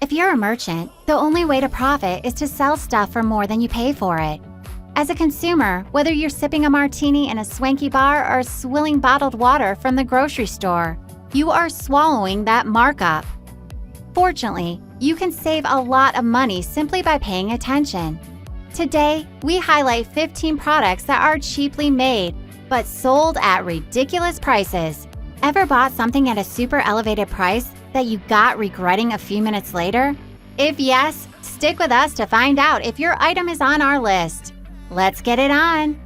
If you're a merchant, the only way to profit is to sell stuff for more than you pay for it. As a consumer, whether you're sipping a martini in a swanky bar or swilling bottled water from the grocery store, you are swallowing that markup. Fortunately, you can save a lot of money simply by paying attention. Today, we highlight 15 products that are cheaply made, but sold at ridiculous prices. Ever bought something at a super elevated price that you got regretting a few minutes later? If yes, stick with us to find out if your item is on our list. Let's get it on!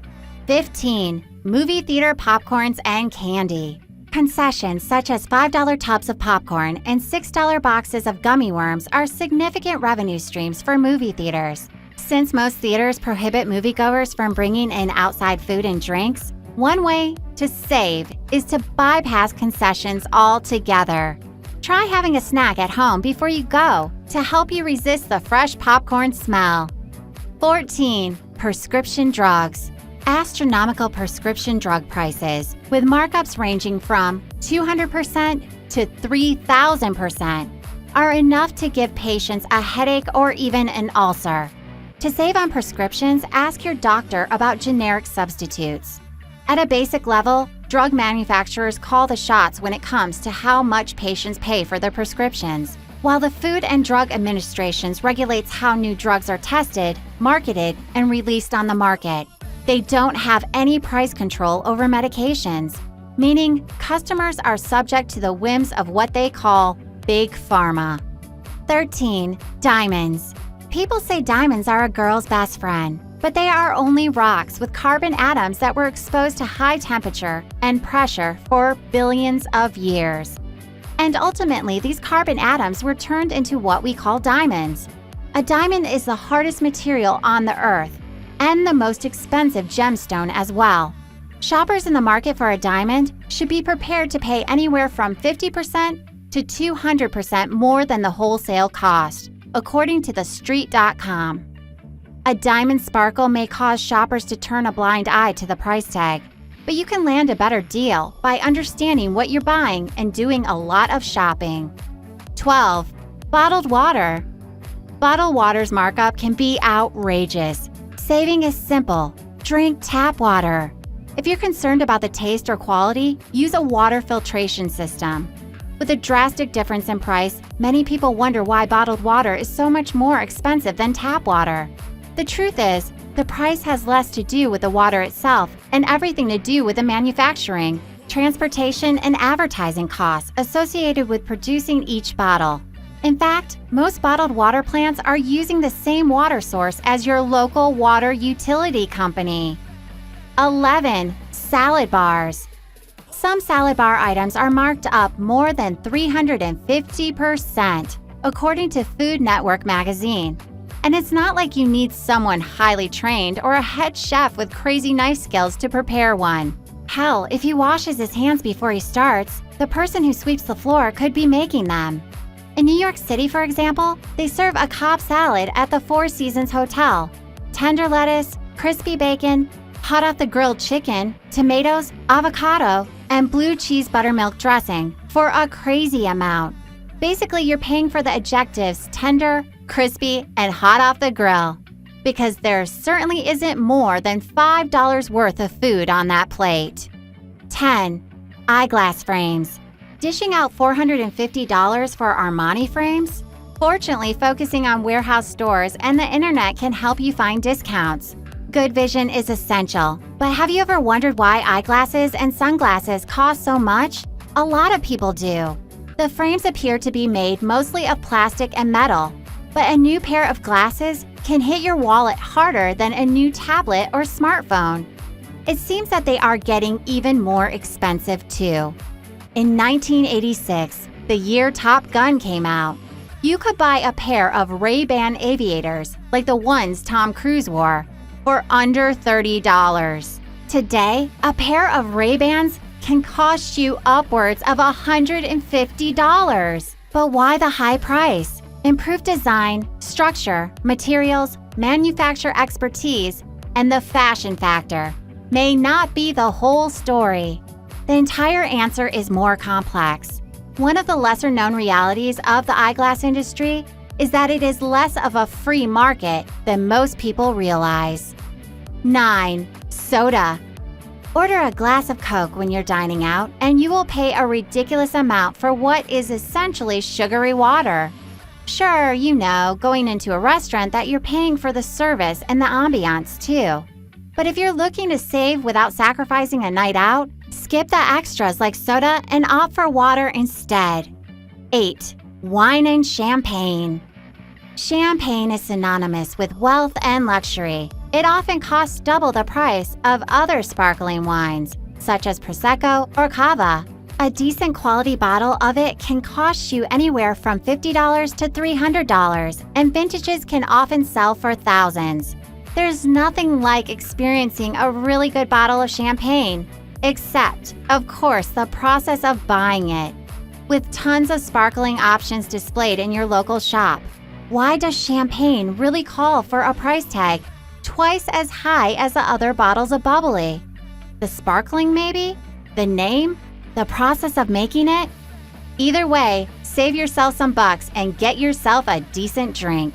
15. Movie theater popcorns and candy. Concessions such as $5 tubs of popcorn and $6 boxes of gummy worms are significant revenue streams for movie theaters. Since most theaters prohibit moviegoers from bringing in outside food and drinks, one way to save is to bypass concessions altogether. Try having a snack at home before you go to help you resist the fresh popcorn smell. 14. Prescription drugs. Astronomical prescription drug prices, with markups ranging from 200% to 3,000%, are enough to give patients a headache or even an ulcer. To save on prescriptions, ask your doctor about generic substitutes. At a basic level, drug manufacturers call the shots when it comes to how much patients pay for their prescriptions, while the Food and Drug Administration regulates how new drugs are tested, marketed, and released on the market. They don't have any price control over medications, meaning customers are subject to the whims of what they call Big Pharma. 13. Diamonds. People say diamonds are a girl's best friend, but they are only rocks with carbon atoms that were exposed to high temperature and pressure for billions of years. And ultimately, these carbon atoms were turned into what we call diamonds. A diamond is the hardest material on the earth and the most expensive gemstone as well. Shoppers in the market for a diamond should be prepared to pay anywhere from 50% to 200% more than the wholesale cost, according to TheStreet.com. A diamond sparkle may cause shoppers to turn a blind eye to the price tag, but you can land a better deal by understanding what you're buying and doing a lot of shopping. 12. Bottled water. Bottled water's markup can be outrageous. Saving is simple. Drink tap water. If you're concerned about the taste or quality, use a water filtration system. With a drastic difference in price, many people wonder why bottled water is so much more expensive than tap water. The truth is, the price has less to do with the water itself and everything to do with the manufacturing, transportation, and advertising costs associated with producing each bottle. In fact, most bottled water plants are using the same water source as your local water utility company. 11. Salad bars. Some salad bar items are marked up more than 350%, according to Food Network magazine. And it's not like you need someone highly trained or a head chef with crazy knife skills to prepare one. Hell, if he washes his hands before he starts, the person who sweeps the floor could be making them. In New York City, for example, they serve a Cobb salad at the Four Seasons Hotel. Tender lettuce, crispy bacon, hot off the grilled chicken, tomatoes, avocado, and blue cheese buttermilk dressing for a crazy amount. Basically, you're paying for the adjectives tender, crispy, and hot off the grill, because there certainly isn't more than $5 worth of food on that plate. 10. Eyeglass frames. Dishing out $450 for Armani frames? Fortunately, focusing on warehouse stores and the internet can help you find discounts. Good vision is essential, but have you ever wondered why eyeglasses and sunglasses cost so much? A lot of people do. The frames appear to be made mostly of plastic and metal, but a new pair of glasses can hit your wallet harder than a new tablet or smartphone. It seems that they are getting even more expensive too. In 1986, the year Top Gun came out, you could buy a pair of Ray-Ban aviators like the ones Tom Cruise wore for under $30. Today, a pair of Ray-Bans can cost you upwards of $150. But why the high price? Improved design, structure, materials, manufacturer expertise, and the fashion factor may not be the whole story. The entire answer is more complex. One of the lesser-known realities of the eyeglass industry is that it is less of a free market than most people realize. 9. Soda. Order a glass of Coke when you're dining out, and you will pay a ridiculous amount for what is essentially sugary water. Sure, you know, going into a restaurant that you're paying for the service and the ambiance too. But if you're looking to save without sacrificing a night out, skip the extras like soda and opt for water instead. 8. Wine and champagne. Champagne is synonymous with wealth and luxury. It often costs double the price of other sparkling wines, such as Prosecco or Cava. A decent quality bottle of it can cost you anywhere from $50 to $300, and vintages can often sell for thousands. There's nothing like experiencing a really good bottle of champagne, except, of course, the process of buying it. With tons of sparkling options displayed in your local shop, why does champagne really call for a price tag twice as high as the other bottles of bubbly? The sparkling maybe? The name? The process of making it? Either way, save yourself some bucks and get yourself a decent drink.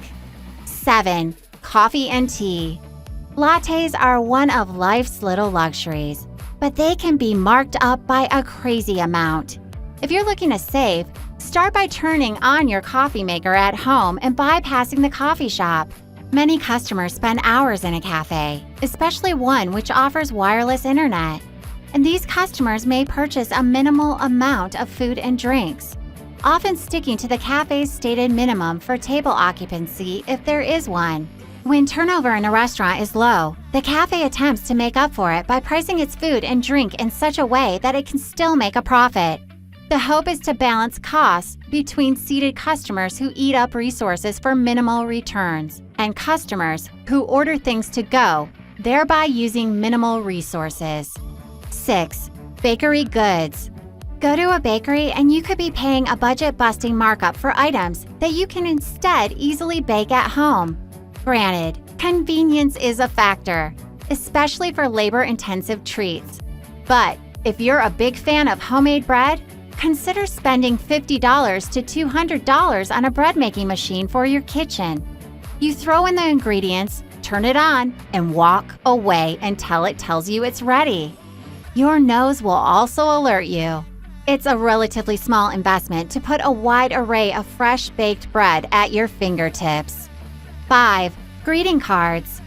7. Coffee and tea. Lattes are one of life's little luxuries, but they can be marked up by a crazy amount. If you're looking to save, start by turning on your coffee maker at home and bypassing the coffee shop. Many customers spend hours in a cafe, especially one which offers wireless internet. And these customers may purchase a minimal amount of food and drinks, often sticking to the cafe's stated minimum for table occupancy if there is one. When turnover in a restaurant is low, the cafe attempts to make up for it by pricing its food and drink in such a way that it can still make a profit. The hope is to balance costs between seated customers who eat up resources for minimal returns and customers who order things to go, thereby using minimal resources. 6. Bakery goods. Go to a bakery and you could be paying a budget-busting markup for items that you can instead easily bake at home. Granted, convenience is a factor, especially for labor-intensive treats. But if you're a big fan of homemade bread, consider spending $50 to $200 on a bread-making machine for your kitchen. You throw in the ingredients, turn it on, and walk away until it tells you it's ready. Your nose will also alert you. It's a relatively small investment to put a wide array of fresh baked bread at your fingertips. 5. Greeting cards.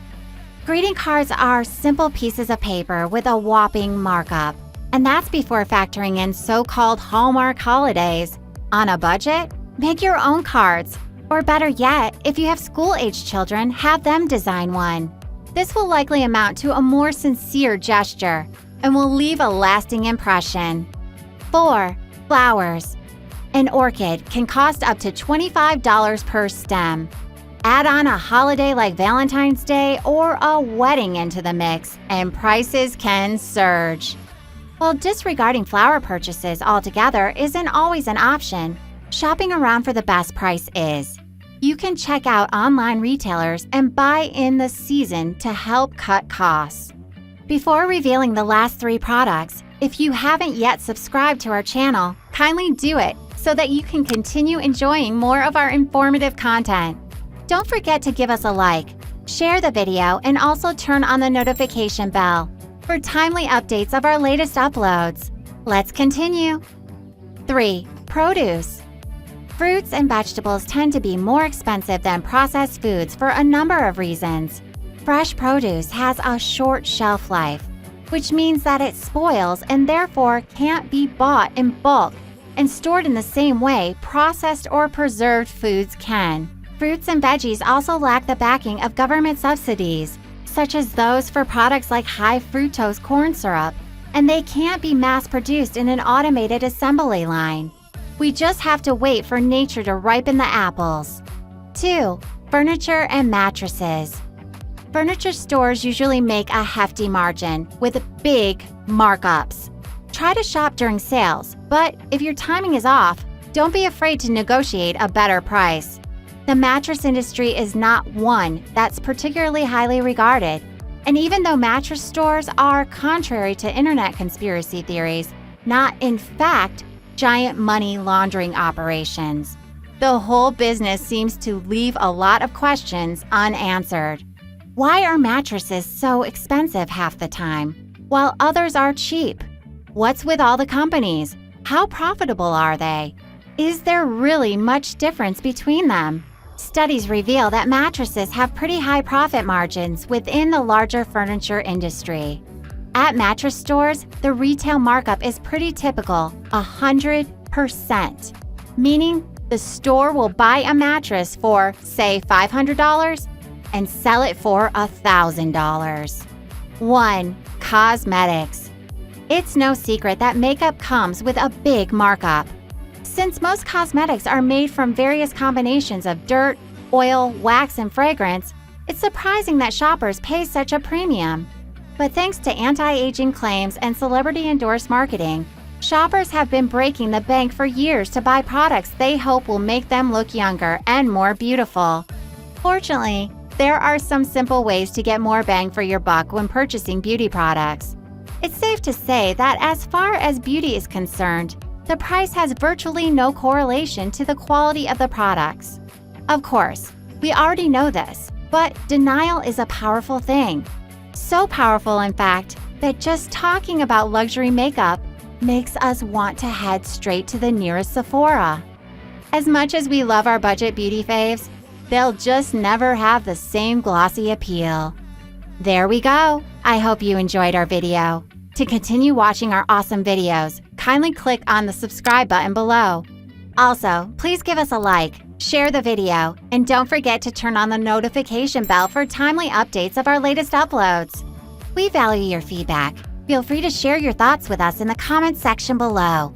Greeting cards are simple pieces of paper with a whopping markup. And that's before factoring in so-called Hallmark holidays. On a budget? Make your own cards. Or better yet, if you have school-aged children, have them design one. This will likely amount to a more sincere gesture and will leave a lasting impression. 4. Flowers. An orchid can cost up to $25 per stem. Add on a holiday like Valentine's Day or a wedding into the mix, and prices can surge. While disregarding flower purchases altogether isn't always an option, shopping around for the best price is. You can check out online retailers and buy in the season to help cut costs. Before revealing the last 3 products, if you haven't yet subscribed to our channel, kindly do it so that you can continue enjoying more of our informative content. Don't forget to give us a like, share the video, and also turn on the notification bell for timely updates of our latest uploads. Let's continue. 3. Produce. Fruits and vegetables tend to be more expensive than processed foods for a number of reasons. Fresh produce has a short shelf life, which means that it spoils and therefore can't be bought in bulk and stored in the same way processed or preserved foods can. Fruits and veggies also lack the backing of government subsidies, such as those for products like high fructose corn syrup, and they can't be mass-produced in an automated assembly line. We just have to wait for nature to ripen the apples. 2. Furniture and mattresses. Furniture stores usually make a hefty margin with big markups. Try to shop during sales, but if your timing is off, don't be afraid to negotiate a better price. The mattress industry is not one that's particularly highly regarded, and even though mattress stores are, contrary to internet conspiracy theories, not in fact giant money laundering operations. The whole business seems to leave a lot of questions unanswered. Why are mattresses so expensive half the time, while others are cheap? What's with all the companies? How profitable are they? Is there really much difference between them? Studies reveal that mattresses have pretty high profit margins within the larger furniture industry. At mattress stores, the retail markup is pretty typical, 100%, meaning the store will buy a mattress for, say, $500 and sell it for $1,000. 1. Cosmetics. It's no secret that makeup comes with a big markup. Since most cosmetics are made from various combinations of dirt, oil, wax, and fragrance, it's surprising that shoppers pay such a premium. But thanks to anti-aging claims and celebrity-endorsed marketing, shoppers have been breaking the bank for years to buy products they hope will make them look younger and more beautiful. Fortunately, there are some simple ways to get more bang for your buck when purchasing beauty products. It's safe to say that as far as beauty is concerned, the price has virtually no correlation to the quality of the products. Of course, we already know this, but denial is a powerful thing. So powerful, in fact, that just talking about luxury makeup makes us want to head straight to the nearest Sephora. As much as we love our budget beauty faves, they'll just never have the same glossy appeal. There we go. I hope you enjoyed our video. To continue watching our awesome videos, kindly click on the subscribe button below. Also, please give us a like, share the video, and don't forget to turn on the notification bell for timely updates of our latest uploads. We value your feedback. Feel free to share your thoughts with us in the comments section below.